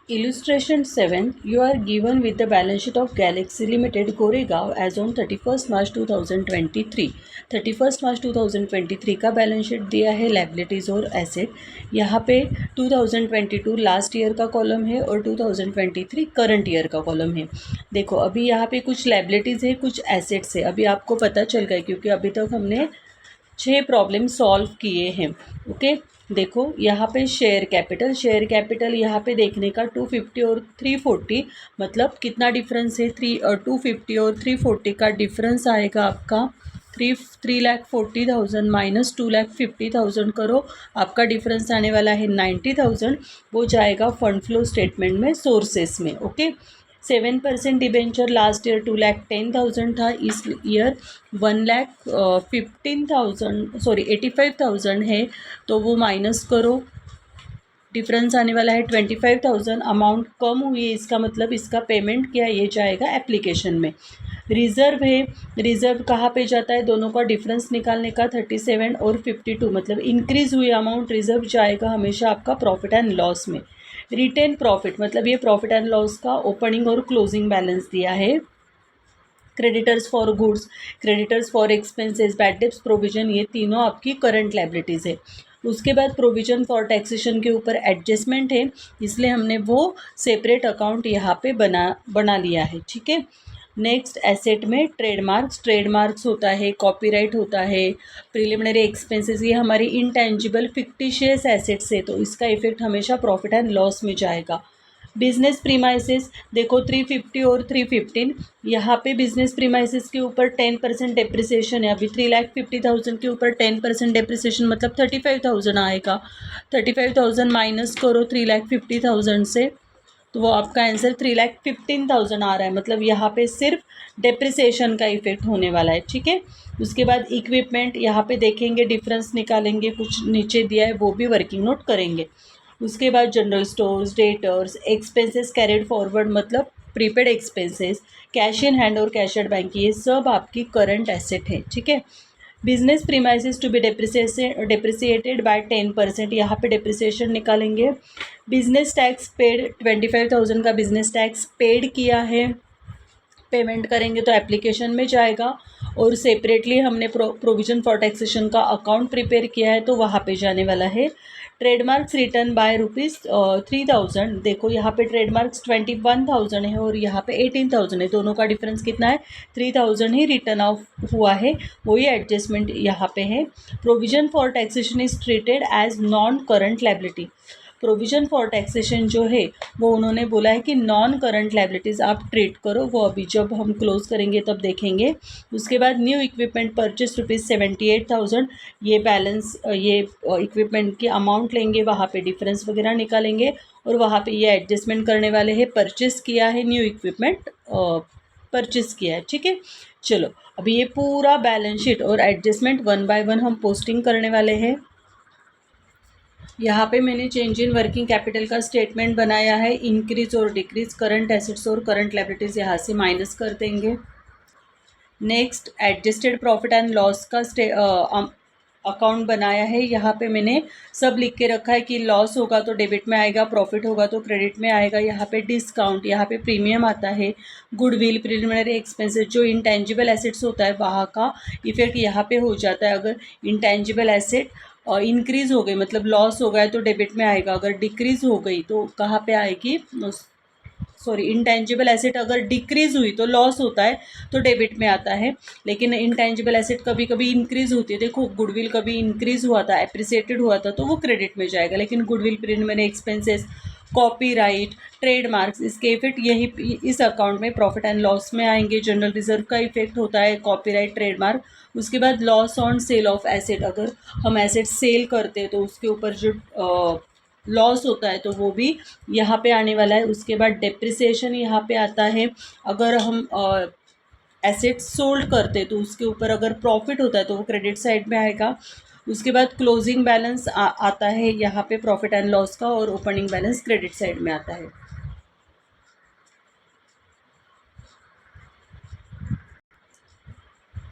Illustration 7. You are given with the balance sheet of Galaxy Limited Goregaon as on 31st March 2023. 31st March 2023 का balance sheet दिया है liabilities और asset. यहाँ पे 2022 last year का column है और 2023 करंट ईयर का कॉलम है। देखो अभी यहाँ पे कुछ लाइबिलिटीज़ है, कुछ एसेट्स है। अभी आपको पता चल गया क्योंकि अभी तक हमने 6 प्रॉब्लम सॉल्व किए हैं। ओके, देखो यहाँ पे शेयर कैपिटल यहाँ पे देखने का 250 और 340, मतलब कितना डिफरेंस है 250 और 340 का डिफरेंस आएगा आपका 3,40,000 माइनस 2,50,000 करो, आपका डिफरेंस आने वाला है 90,000। वो जाएगा फंड फ्लो स्टेटमेंट में, सोर्सेस में। ओके, 7% डिबेंचर लास्ट ईयर 2,10,000 था, इस ईयर 85,000 है, तो वो माइनस करो, डिफरेंस आने वाला है 25,000। अमाउंट कम हुई है, इसका मतलब इसका पेमेंट किया, ये जाएगा एप्लीकेशन में। रिज़र्व है, रिज़र्व कहाँ पे जाता है, दोनों का डिफरेंस निकालने का 37 और 52, मतलब इंक्रीज़ हुई अमाउंट, रिज़र्व जाएगा हमेशा आपका प्रॉफिट एंड लॉस में। रिटेन प्रॉफिट मतलब ये प्रॉफिट एंड लॉस का ओपनिंग और क्लोजिंग बैलेंस दिया है। Creditors for goods, creditors for expenses, bad debts, provision, ये तीनों आपकी करंट लाइबिलिटीज़ है। उसके बाद प्रोविजन फॉर टैक्सेशन के ऊपर एडजस्टमेंट है, इसलिए हमने वो सेपरेट अकाउंट यहाँ पे बना लिया है। ठीक है, नेक्स्ट एसेट में ट्रेडमार्क्स होता है, कॉपीराइट होता है, प्रिलिमिनरी एक्सपेंसेस, ये हमारी इनटेंजिबल फिक्टिशियस एसेट्स है, तो इसका इफेक्ट हमेशा प्रॉफिट एंड लॉस में जाएगा। बिजनेस प्रीमाइसेस देखो 350 और 315, यहाँ पे बिजनेस प्रीमाइसेस के ऊपर 10% डेप्रिसिएशन है। अभी 3,50,000 के ऊपर 10% डेप्रिसिएशन मतलब 35,000 आएगा। 35,000 माइनस करो 3,50,000 से, तो वो आपका आंसर 3,15,000 आ रहा है, मतलब यहाँ पे सिर्फ डेप्रिसिएशन का इफेक्ट होने वाला है। ठीक है, उसके बाद इक्विपमेंट, यहाँ पे देखेंगे डिफरेंस निकालेंगे, कुछ नीचे दिया है वो भी वर्किंग नोट करेंगे। उसके बाद general stores, debtors, expenses carried forward मतलब prepaid expenses, cash in hand और कैश एट बैंक, ये सब आपकी करंट एसेट है। ठीक है, business premises to be depreciated by 10%, यहाँ पे डेप्रिसिएशन निकालेंगे। बिजनेस टैक्स पेड, 25,000 का बिजनेस टैक्स पेड किया है, पेमेंट करेंगे तो एप्लीकेशन में जाएगा। और सेपरेटली हमने प्रोविजन फॉर टैक्सेशन का अकाउंट प्रिपेयर किया है, तो वहाँ पे जाने वाला है। ट्रेडमार्क्स रिटर्न बाय ₹3,000, देखो यहाँ पे ट्रेडमार्क्स 21,000 है और यहाँ पे 18,000 है, दोनों का डिफरेंस कितना है 3,000 ही रिटर्न ऑफ हुआ है, वही एडजस्टमेंट यहाँ पे है। Provision for taxation is treated as non current liability, provision for taxation जो है वो उन्होंने बोला है कि नॉन करंट लाइबिलिटीज़ आप ट्रीट करो, वो अभी जब हम क्लोज करेंगे तब देखेंगे। उसके बाद न्यू इक्विपमेंट परचेस ₹78,000, ये बैलेंस, ये इक्विपमेंट की अमाउंट लेंगे, वहाँ पे डिफरेंस वगैरह निकालेंगे और वहाँ पे ये एडजस्टमेंट करने वाले हैं। परचेस किया है, न्यू इक्विपमेंट परचेस किया है। ठीक है, चलो अभी ये पूरा बैलेंस शीट और एडजस्टमेंट वन बाय वन हम पोस्टिंग करने वाले हैं। यहाँ पे मैंने चेंज इन वर्किंग कैपिटल का स्टेटमेंट बनाया है, इंक्रीज और डिक्रीज, करंट एसेट्स और करंट लायबिलिटीज़ यहाँ से माइनस कर देंगे। Next adjusted profit and loss का अकाउंट बनाया है, यहाँ पे मैंने सब लिख के रखा है कि लॉस होगा तो डेबिट में आएगा, प्रॉफिट होगा तो क्रेडिट में आएगा। यहाँ पे डिस्काउंट, यहाँ पे प्रीमियम आता है, गुडविल, प्रिलिमिनरी एक्सपेंसेस, जो इंटेंजिबल एसेट्स होता है वहाँ का इफेक्ट यहाँ पे हो जाता है। अगर इंटेंजिबल एसेट इंक्रीज़ हो गई मतलब लॉस हो गया तो डेबिट में आएगा, अगर डिक्रीज़ हो गई तो कहाँ पे आएगी, सॉरी, इंटेंजिबल एसेट अगर डिक्रीज़ हुई तो लॉस होता है तो डेबिट में आता है, लेकिन इंटेंजिबल एसेट कभी कभी इंक्रीज़ होती है। देखो गुडविल कभी इंक्रीज़ हुआ था, एप्रिसिएटेड हुआ था, तो वो क्रेडिट में जाएगा, लेकिन goodwill, premium expenses, copyright, trademarks, इसके इफेक्ट यही इस अकाउंट में प्रॉफिट एंड लॉस में आएंगे। जनरल रिजर्व का इफेक्ट होता है कॉपीराइट, ट्रेडमार्क। उसके बाद loss on sale of asset, अगर हम एसेट सेल करते हैं तो उसके ऊपर जो लॉस होता है तो वो भी यहाँ पे आने वाला है। उसके बाद डेप्रिसिएशन यहाँ पे आता है, अगर हम एसेट सोल्ड करते हैं तो उसके ऊपर अगर प्रॉफिट होता है तो वो क्रेडिट साइड में आएगा। उसके बाद क्लोजिंग बैलेंस आता है यहाँ पे प्रॉफिट एंड लॉस का, और ओपनिंग बैलेंस क्रेडिट साइड में आता है।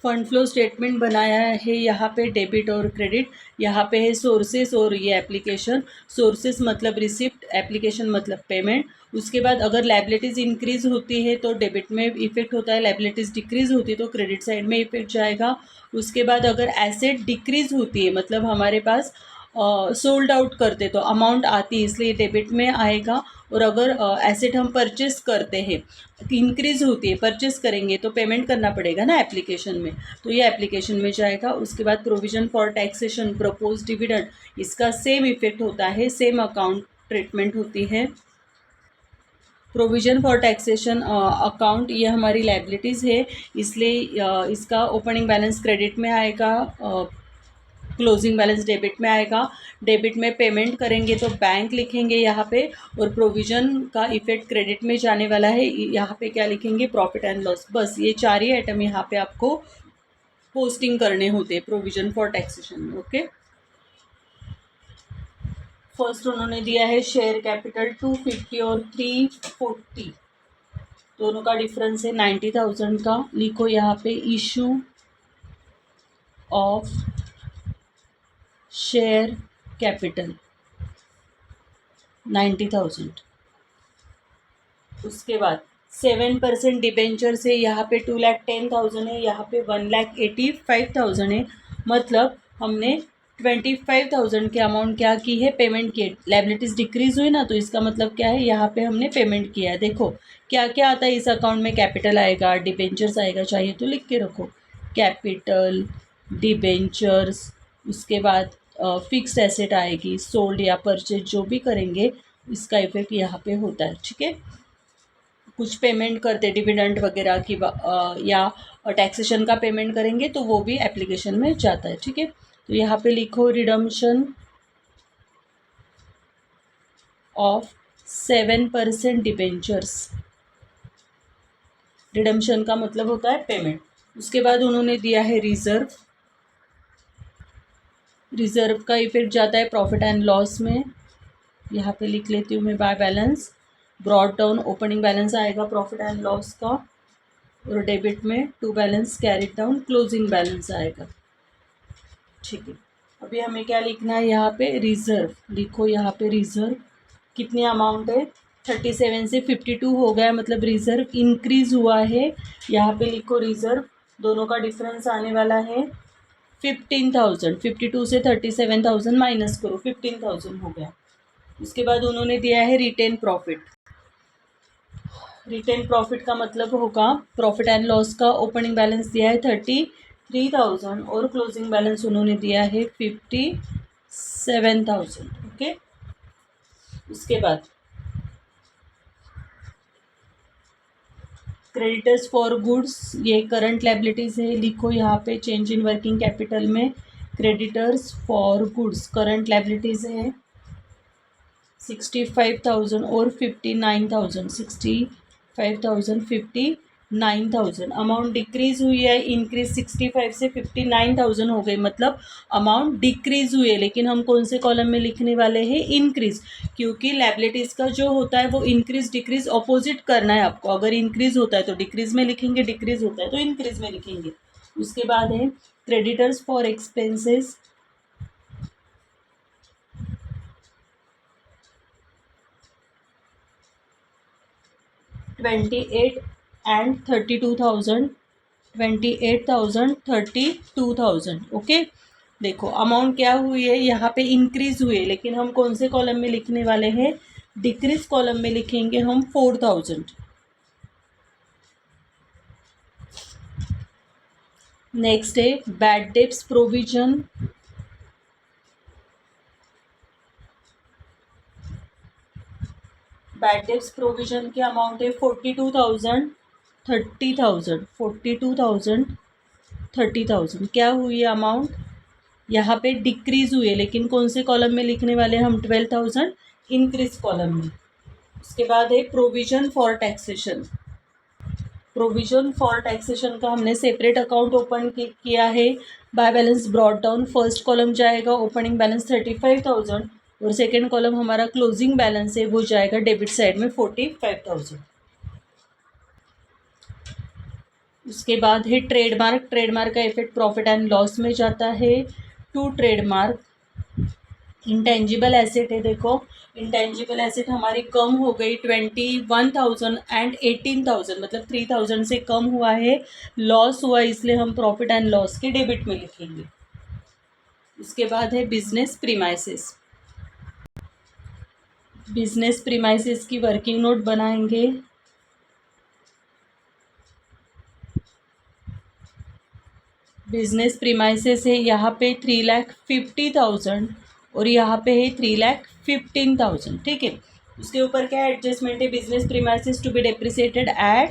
फंड फ्लो स्टेटमेंट बनाया है यहाँ पे डेबिट और क्रेडिट। यहाँ पे है सोर्सेस और ये एप्लीकेशन। सोर्सेस मतलब रिसिप्ट, एप्लीकेशन मतलब पेमेंट। उसके बाद अगर लाइबिलिटीज़ इंक्रीज होती है तो डेबिट में इफेक्ट होता है, लाइबिलिटीज़ डिक्रीज होती है तो क्रेडिट साइड में इफेक्ट जाएगा। उसके बाद अगर एसेट डिक्रीज होती है मतलब हमारे पास सोल्ड आउट करते तो अमाउंट आती है इसलिए डेबिट में आएगा। और अगर एसेट हम परचेस करते हैं, इंक्रीज होती है, परचेस करेंगे तो पेमेंट करना पड़ेगा ना एप्लीकेशन में, तो ये एप्लीकेशन में जाएगा। उसके बाद provision for taxation, propose dividend, इसका सेम इफेक्ट होता है, सेम अकाउंट ट्रीटमेंट होती है। प्रोविजन फॉर टैक्सेशन अकाउंट ये हमारी लाइबिलिटीज़ है इसलिए इसका ओपनिंग बैलेंस क्रेडिट में आएगा, क्लोजिंग बैलेंस डेबिट में आएगा। डेबिट में पेमेंट करेंगे तो बैंक लिखेंगे यहाँ पे, और प्रोविज़न का इफेक्ट क्रेडिट में जाने वाला है, यहाँ पे क्या लिखेंगे, प्रॉफिट एंड लॉस। बस ये चार ही आइटम यहाँ पे आपको पोस्टिंग करने होते हैं प्रोविज़न फॉर टैक्सेशन में। ओके, फर्स्ट उन्होंने दिया है शेयर कैपिटल 250 और 340, दोनों का डिफरेंस है 90,000 का। लिखो यहाँ पे इशू ऑफ शेयर कैपिटल 90,000। उसके बाद 7% डिबेंचर से यहाँ पे 2,10,000 है, यहाँ पे 1,85,000 है। मतलब हमने 25,000 के अमाउंट क्या की है, पेमेंट की है। लाइबिलिटीज़ डिक्रीज हुई ना, तो इसका मतलब क्या है, यहाँ पे हमने पेमेंट किया है। देखो क्या क्या आता है इस अकाउंट में, कैपिटल आएगा, डिबेंचर्स आएगा, चाहिए तो लिख के रखो, कैपिटल, डिबेंचर्स। उसके बाद फिक्स्ड एसेट आएगी, सोल्ड या परचेज जो भी करेंगे इसका इफेक्ट यहाँ पे होता है। ठीक है, कुछ पेमेंट करते डिविडेंड वगैरह की या टैक्सेशन का पेमेंट करेंगे तो वो भी एप्लीकेशन में जाता है। ठीक है, तो यहाँ पे लिखो रिडम्पशन ऑफ 7% डिबेंचर्स। रिडम्पशन का मतलब होता है पेमेंट। उसके बाद उन्होंने दिया है रिजर्व। रिजर्व का इफेक्ट जाता है प्रॉफिट एंड लॉस में, यहाँ पे लिख लेती हूँ मैं, by balance brought down, opening balance आएगा प्रॉफिट एंड लॉस का, और डेबिट में to balance carried down, closing balance आएगा। ठीक है, अभी हमें क्या लिखना है, यहाँ पे रिजर्व लिखो। यहाँ पे रिजर्व कितनी अमाउंट है, 37 से 52 हो गया, मतलब रिजर्व इंक्रीज हुआ है। यहाँ पे लिखो रिजर्व, दोनों का डिफरेंस आने वाला है 15,000। 52 से 37,000 माइनस करो, 15,000 हो गया। उसके बाद उन्होंने दिया है रिटेन प्रॉफिट। रिटेन प्रॉफिट का मतलब होगा प्रॉफिट एंड लॉस का ओपनिंग बैलेंस दिया है 33,000 और क्लोजिंग बैलेंस उन्होंने दिया है 57,000। ओके, उसके बाद क्रेडिटर्स फॉर गुड्स, ये करंट लाइबिलिटीज़ है, लिखो यहाँ पे चेंज इन वर्किंग कैपिटल में creditors for goods current liabilities है 65,000 और 59,000, 65,000, 59,000। अमाउंट डिक्रीज हुई है, इंक्रीज 65 से 59,000 हो गई, मतलब अमाउंट डिक्रीज हुई है। लेकिन हम कौन से कॉलम में लिखने वाले हैं, इंक्रीज, क्योंकि लाइबिलिटीज़ का जो होता है वो इंक्रीज डिक्रीज ऑपोजिट करना है आपको। अगर इंक्रीज होता है तो डिक्रीज में लिखेंगे, डिक्रीज होता है तो इंक्रीज में लिखेंगे। उसके बाद है creditors for expenses, 28 and 32,000, 28,000, 32,000। Okay, देखो अमाउंट क्या हुई है, यहाँ पे इंक्रीज हुई है, लेकिन हम कौन से कॉलम में लिखने वाले हैं, डिक्रीज कॉलम में लिखेंगे हम 4,000। नेक्स्ट है bad debts provision. Bad debts provision की अमाउंट है 42,000, 30,000, 42,000, 30,000। क्या हुई है अमाउंट, यहाँ पे डिक्रीज हुई है, लेकिन कौन से कॉलम में लिखने वाले हैं हम, 12,000 इंक्रीज कॉलम में। उसके बाद है provision for taxation. Provision for taxation का हमने सेपरेट अकाउंट ओपन किया है, bye balance brought down, first column जाएगा ओपनिंग बैलेंस 35,000 और सेकेंड कॉलम हमारा क्लोजिंग बैलेंस है वो जाएगा डेबिट साइड में 45,000। उसके बाद है ट्रेडमार्क। ट्रेडमार्क का इफेक्ट प्रॉफिट एंड लॉस में जाता है टू ट्रेडमार्क। इंटेंजिबल एसेट है, देखो इंटेंजिबल एसेट हमारी कम हो गई 21,000 एंड 18,000, मतलब 3,000 से कम हुआ है, लॉस हुआ, इसलिए हम प्रॉफिट एंड लॉस के डेबिट में लिखेंगे। उसके बाद है बिजनेस प्रीमाइसेस। बिजनेस प्रीमाइसेस की वर्किंग नोट बनाएंगे। बिजनेस प्रीमाइसेस है यहाँ पे 3,50,000 और यहाँ पे है 3,15,000, ठीक है। उसके ऊपर क्या एडजस्टमेंट है, business premises to be depreciated at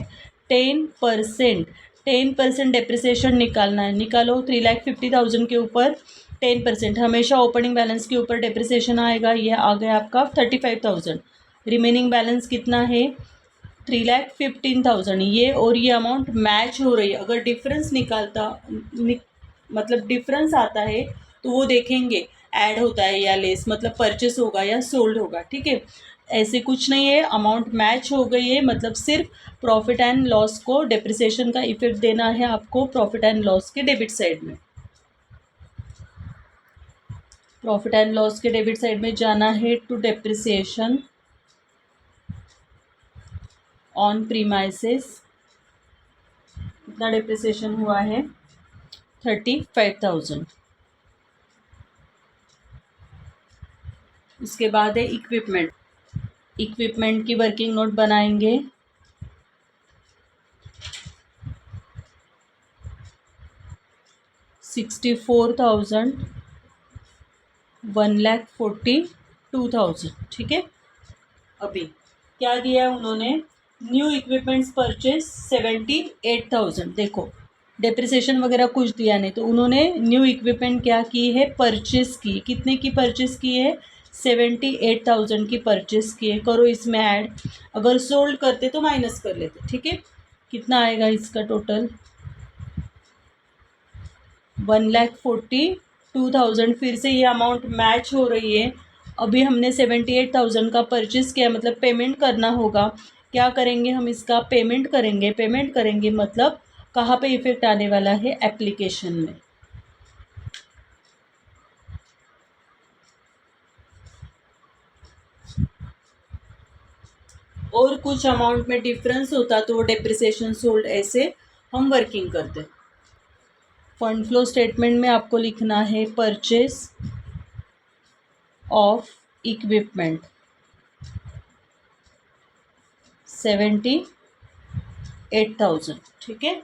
10%। 10% depreciation निकालना है, निकालो। 3,50,000 के ऊपर 10%, हमेशा ओपनिंग बैलेंस के ऊपर डेप्रिसिएशन आएगा। ये आ गया आपका 35,000। रिमेनिंग बैलेंस कितना है, 3,15,000। ये और ये अमाउंट मैच हो रही है। अगर डिफरेंस मतलब डिफरेंस आता है तो वो देखेंगे ऐड होता है या लेस, मतलब परचेस होगा या सोल्ड होगा, ठीक है। ऐसे कुछ नहीं है, अमाउंट मैच हो गई है, मतलब सिर्फ प्रॉफिट एंड लॉस को डेप्रिसिएशन का इफेक्ट देना है आपको प्रॉफिट एंड लॉस के डेबिट साइड में। प्रॉफिट एंड लॉस के डेबिट साइड में जाना है टू डेप्रिसिएशन ऑन प्रीमाइसेस। कितना डेप्रिसिएशन हुआ है, 35,000। उसके बाद है इक्विपमेंट। इक्विपमेंट की वर्किंग नोट बनाएंगे। $64,000, 1,42,000, ठीक है। अभी क्या दिया है उन्होंने, न्यू इक्विपमेंट्स परचेज 78,000। देखो डेप्रिसिएशन वगैरह कुछ दिया नहीं, तो उन्होंने न्यू इक्विपमेंट क्या की है, परचेस की। कितने की परचेस की है, 78,000 की परचेस की है। करो इसमें ऐड, अगर सोल्ड करते तो माइनस कर लेते, ठीक है। कितना आएगा इसका टोटल, 1,42,000। फिर से ये अमाउंट मैच हो रही है। अभी हमने 78,000 का परचेस किया, मतलब पेमेंट करना होगा। क्या करेंगे हम, इसका पेमेंट करेंगे। पेमेंट करेंगे मतलब कहाँ पे इफेक्ट आने वाला है, एप्लीकेशन में। और कुछ अमाउंट में डिफरेंस होता तो वो डेप्रिसिएशन सोल्ड, ऐसे हम वर्किंग करते। फंड फ्लो स्टेटमेंट में आपको लिखना है परचेस ऑफ इक्विपमेंट 78,000, ठीक है।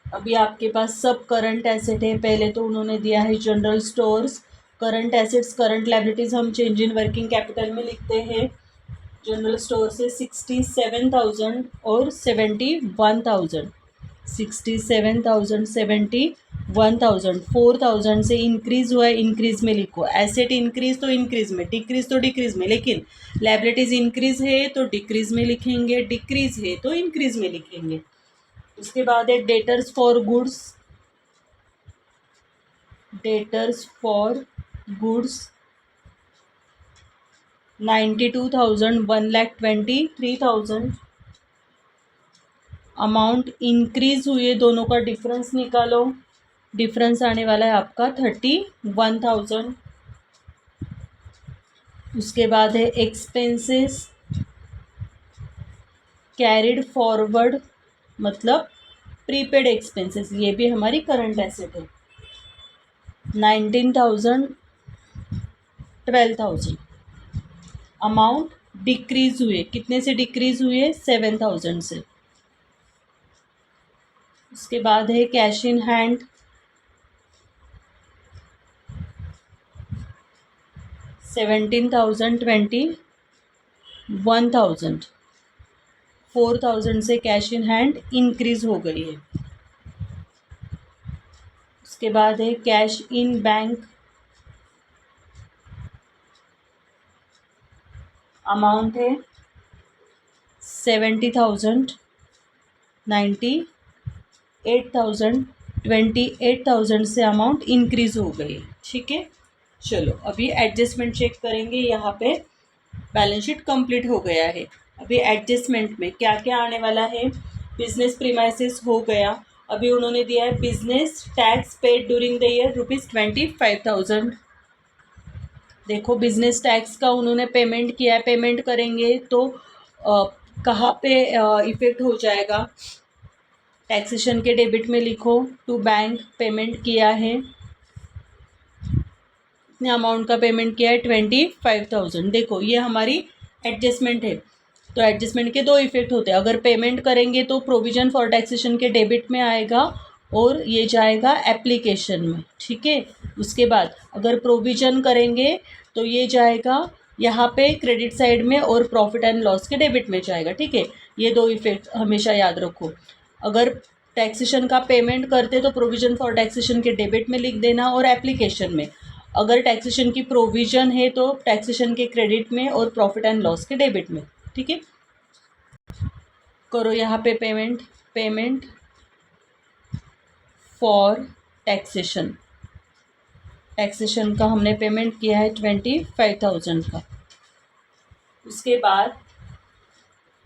अभी आपके पास सब करंट एसेट है। पहले तो उन्होंने दिया है general stores, current assets, current liabilities हम चेंज इन वर्किंग कैपिटल में लिखते हैं। जनरल स्टोर से 67,000 और 71,000, 67,000, 71,000, 4,000 से इंक्रीज हुआ है, इंक्रीज में लिखो। एसेट इंक्रीज तो इंक्रीज में, डिक्रीज तो डिक्रीज में, लेकिन लायबिलिटीज इंक्रीज है तो डिक्रीज में लिखेंगे, डिक्रीज है तो इंक्रीज में लिखेंगे। उसके बाद है debtors for goods. Debtors for goods 92,000, 1,23,000। Amount increase हुई है, दोनों का डिफरेंस निकालो। डिफरेंस आने वाला है आपका 31,000। उसके बाद है एक्सपेंसेस कैरिड फॉरवर्ड, मतलब प्रीपेड एक्सपेंसेस, ये भी हमारी करंट एसेट है। 19,000, 12,000। अमाउंट डिक्रीज हुए, कितने से डिक्रीज हुए, 7,000 से। उसके बाद है कैश इन हैंड, 17,000, 21,000, 4,000 से कैश इन हैंड इंक्रीज हो गई है। उसके बाद है कैश इन बैंक, अमाउंट है 70,000, 98,000, 28,000 से अमाउंट इंक्रीज हो गई है, ठीक है। चलो अभी एडजस्टमेंट चेक करेंगे। यहाँ पे बैलेंस शीट कंप्लीट हो गया है। अभी एडजस्टमेंट में क्या क्या आने वाला है, बिजनेस प्रीमाइसेस हो गया। अभी उन्होंने दिया है business tax paid during the year ₹25,000। देखो बिजनेस टैक्स का उन्होंने पेमेंट किया है, पेमेंट करेंगे तो कहाँ पे इफेक्ट हो जाएगा, टैक्सेशन के डेबिट में लिखो टू बैंक पेमेंट किया है, इतने अमाउंट का पेमेंट किया है 25,000। देखो ये हमारी एडजस्टमेंट है। तो एडजस्टमेंट के दो इफेक्ट होते हैं, अगर पेमेंट करेंगे तो प्रोविजन फॉर टैक्सेशन के डेबिट में आएगा और ये जाएगा एप्लीकेशन में, ठीक है। उसके बाद अगर प्रोविजन करेंगे तो ये जाएगा यहाँ पे क्रेडिट साइड में और प्रॉफिट एंड लॉस के डेबिट में जाएगा, ठीक है। ये दो इफेक्ट हमेशा याद रखो। अगर टैक्सेशन का पेमेंट करते तो प्रोविजन फॉर टैक्सेशन के डेबिट में लिख देना और एप्लीकेशन में, अगर टैक्सेशन की प्रोविजन है तो टैक्सेशन के क्रेडिट में और प्रॉफिट एंड लॉस के डेबिट में, ठीक है। करो यहाँ पे payment, payment for taxation, taxation का हमने पेमेंट किया है 25,000 का। उसके बाद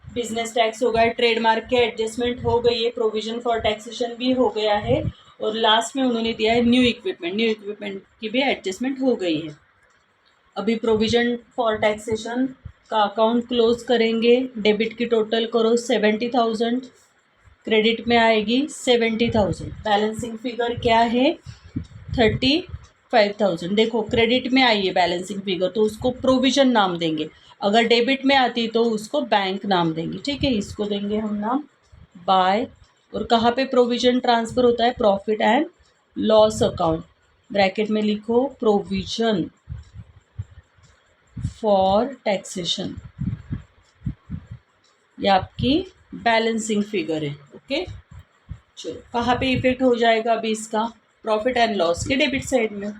बिजनेस टैक्स हो गया, ट्रेडमार्क के एडजस्टमेंट हो गई है, प्रोविजन फॉर टैक्सेशन भी हो गया है और लास्ट में उन्होंने दिया है न्यू इक्विपमेंट, न्यू इक्विपमेंट की भी एडजस्टमेंट हो गई है। अभी प्रोविजन फॉर टैक्सेशन का अकाउंट क्लोज करेंगे, डेबिट की टोटल करो 70,000, क्रेडिट में आएगी 70,000, बैलेंसिंग फिगर क्या है 35,000। देखो क्रेडिट में आई है बैलेंसिंग फिगर तो उसको प्रोविजन नाम देंगे, अगर डेबिट में आती तो उसको बैंक नाम देंगे, ठीक है। इसको देंगे हम नाम बाय, और कहाँ पे प्रोविजन ट्रांसफ़र होता है, profit and loss account, bracket में लिखो प्रोविजन फॉर टैक्सेशन, ये आपकी बैलेंसिंग फिगर है, ओके। चलो कहाँ पे इफेक्ट हो जाएगा अभी इसका, प्रॉफिट एंड लॉस के डेबिट साइड में,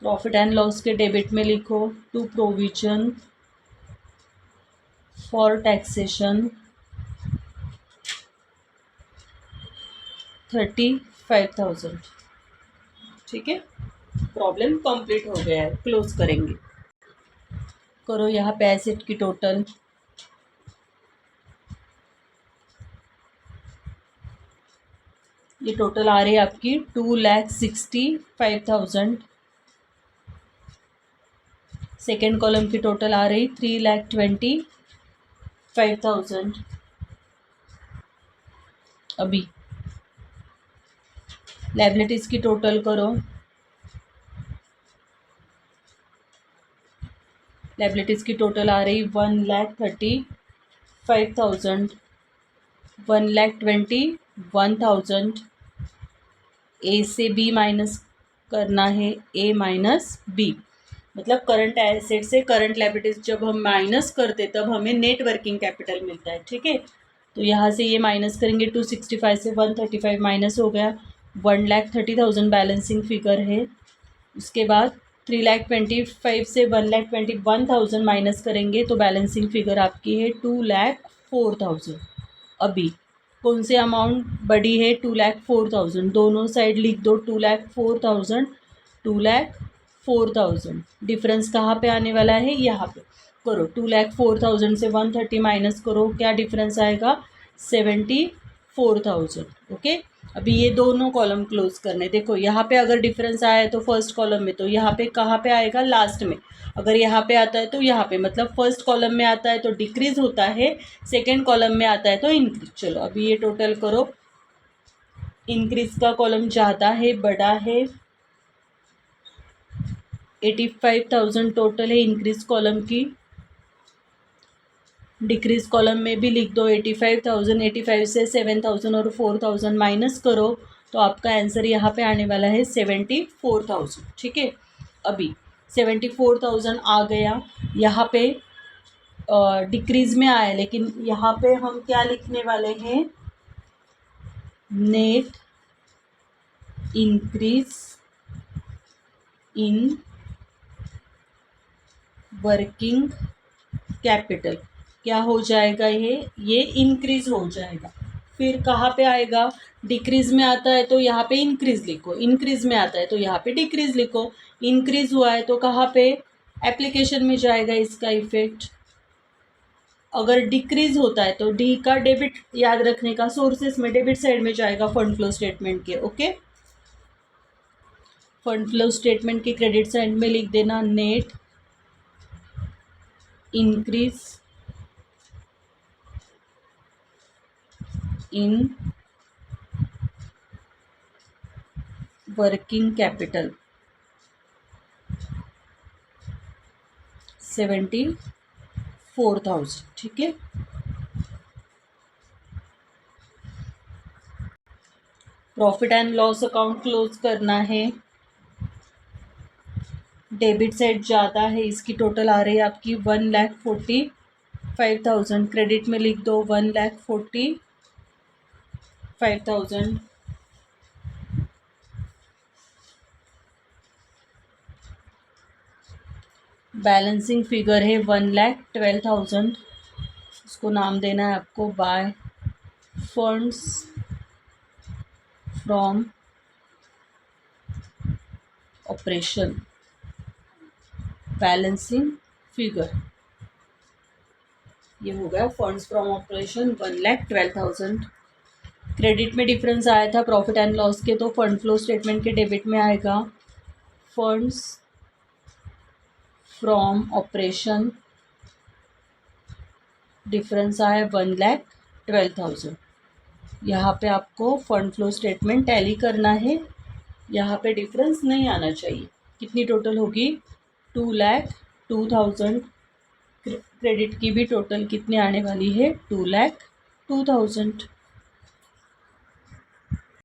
प्रॉफिट एंड लॉस के डेबिट में लिखो टू प्रोविजन फॉर टैक्सेशन 35,000, ठीक है। प्रॉब्लम कंप्लीट हो गया है, क्लोज करेंगे। करो यहाँ पे एसेट की टोटल, ये टोटल आ रही है आपकी 2,65,000। सेकेंड कॉलम की टोटल आ रही 3,25,000। अभी लायबिलिटीज़ की टोटल करो, लायबिलिटीज़ की टोटल आ रही 1,35,000, 1,21,000। ए से बी माइनस करना है, ए माइनस बी, मतलब करंट एसेट से करंट लायबिलिटीज जब हम माइनस करते तब हमें नेट वर्किंग कैपिटल मिलता है, ठीक है। तो यहाँ से ये माइनस करेंगे, 265 से 135 माइनस हो गया, 1,30,000 बैलेंसिंग फिगर है। उसके बाद 3,25,000 से 1,21,000 माइनस करेंगे तो बैलेंसिंग फिगर आपकी है 2,04,000। अभी कौन से अमाउंट बड़ी है, 2,04,000, दोनों साइड लिख दो 2,04,000, 2,04,000। डिफरेंस कहाँ पे आने वाला है, यहाँ पे करो, 2,04,000 से 130 माइनस करो, क्या डिफरेंस आएगा 74,000, ओके। अभी ये दोनों कॉलम क्लोज करने, देखो यहाँ पे अगर डिफरेंस आया है तो फर्स्ट कॉलम में, तो यहाँ पे कहाँ पे आएगा, लास्ट में। अगर यहाँ पे आता है तो यहाँ पे, मतलब फर्स्ट कॉलम में आता है तो डिक्रीज होता है, सेकेंड कॉलम में आता है तो इंक्रीज। चलो अभी ये टोटल करो, इंक्रीज का कॉलम ज़्यादा है, बड़ा है, 85,000 टोटल है इंक्रीज कॉलम की, डिक्रीज कॉलम में भी लिख दो 85,000, 85 से 7,000 और 4,000 माइनस करो तो आपका आंसर यहाँ पे आने वाला है 74,000, ठीक है। अभी 74,000 आ गया, यहाँ पे डिक्रीज में आया, लेकिन यहाँ पे हम क्या लिखने वाले हैं, net increase in working capital, क्या हो जाएगा, ये इंक्रीज हो जाएगा। फिर कहाँ पे आएगा, डिक्रीज में आता है तो यहाँ पे इंक्रीज लिखो, इंक्रीज में आता है तो यहाँ पे डिक्रीज लिखो, इंक्रीज हुआ है तो कहाँ पे एप्लीकेशन में जाएगा इसका इफेक्ट। अगर डिक्रीज होता है तो डी का डेबिट याद रखने का, सोर्सेस में डेबिट साइड में जाएगा फंड फ्लो स्टेटमेंट के। ओके, फंड फ्लो स्टेटमेंट के क्रेडिट साइड में लिख देना net increase in working capital 74,000। ठीक है, profit and loss account close करना है। डेबिट साइड ज़्यादा है, इसकी टोटल आ रही है आपकी 1,45,000। क्रेडिट में लिख दो 1,45,000। बैलेंसिंग फिगर है 1,12,000। उसको नाम देना है आपको by funds from operation. Balancing figure ये हो गया फंड्स फ्रॉम ऑपरेशन 1,12,000। क्रेडिट में डिफरेंस आया था प्रॉफिट एंड लॉस के, तो फंड फ्लो स्टेटमेंट के डेबिट में आएगा फंड्स फ्रॉम ऑपरेशन, डिफरेंस आया 1,12,000। यहाँ पे आपको फंड फ्लो स्टेटमेंट टैली करना है, यहाँ पे डिफरेंस नहीं आना चाहिए। कितनी टोटल होगी 2,02,000। क्रेडिट की भी टोटल कितनी आने वाली है 2,02,000।